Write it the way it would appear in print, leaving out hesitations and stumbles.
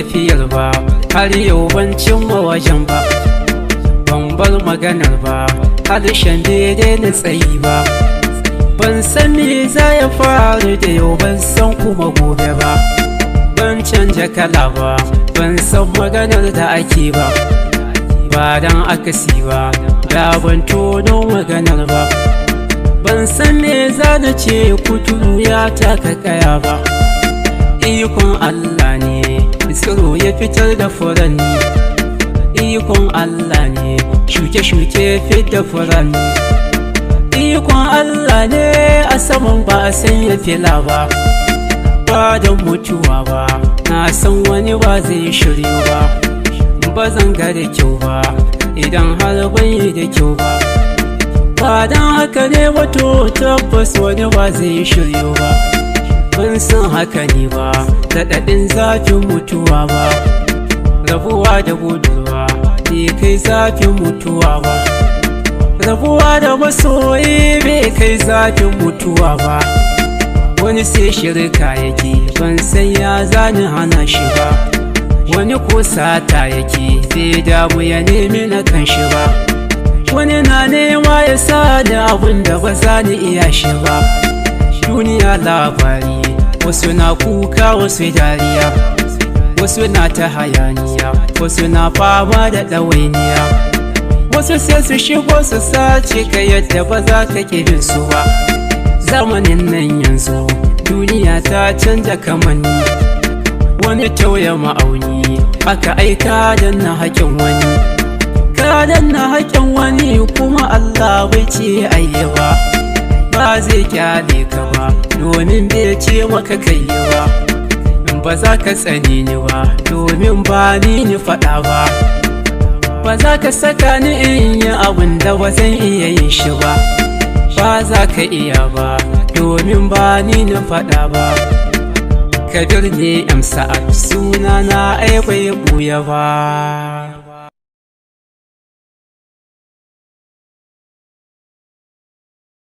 tafiyar ba, har yau ban cimma wajen ba. Ban bar maganar ba, harshen bai daina tsayi ba. Ban san me za ya faru da yau, ban san kuma gobe ba. Ban canja kala ba, ban san maganar da ake ba. Ba dan akasi ba, da ban tono maganar ba. Ban san me za na ce kuturu ya taka kaya ba. Ikon Allah ne tsiro ya fitar da furanni. Ikon Allah ne shuke-shuke fitar furanni. Ikon Allah ne a saman ba a sanya fila ba. Ba don mutuwa ba, na san wani ba zai shiryu ba. Ba zan ga da kyau ba idan har ban yi da kyau ba. Ba don haka ne wato tabbas wani ba zai shiryu ba. Ban san haka ne ba, daɗaɗin zafin mutuwa ba. Rabuwa da budurwa bai kai zafin mutuwa ba. Rabuwa da masoyi bai kai zafin mutuwa ba. Wani sai shirka yake, ban san ya zani hana shi ba. Wani ko sata yake, bai damu ya nemi na kan shi ba. Wani na nema ya sa da abin da ba za ni iya shi ba. Duniya labari, wasu na kuka wasu dariya. Wasu na ta hayaniya, wasu na fama da ɗawainiya. Wasu sai su shigo su sace ka yadda ba za ka bin su ba. Zamanin nan yanzu duniya ta canja kamanni. Wani tauye ma'auni aka aika danna haƙin wani. Ka danna haƙin wani kuma Allah bai ce ayyaba. Ba zai kyale ka ba domin bai ce maka kai ba. Ba za ka tsane ni ba domin ba ni faɗa ba. Ba za ka saka ni in yi abin da ba zan iya yin shi ba. Ba za ka iya ba domin ba ni na faɗa ba. Kabir ne M Sa'ad, suna na ai bai ɓuya ba.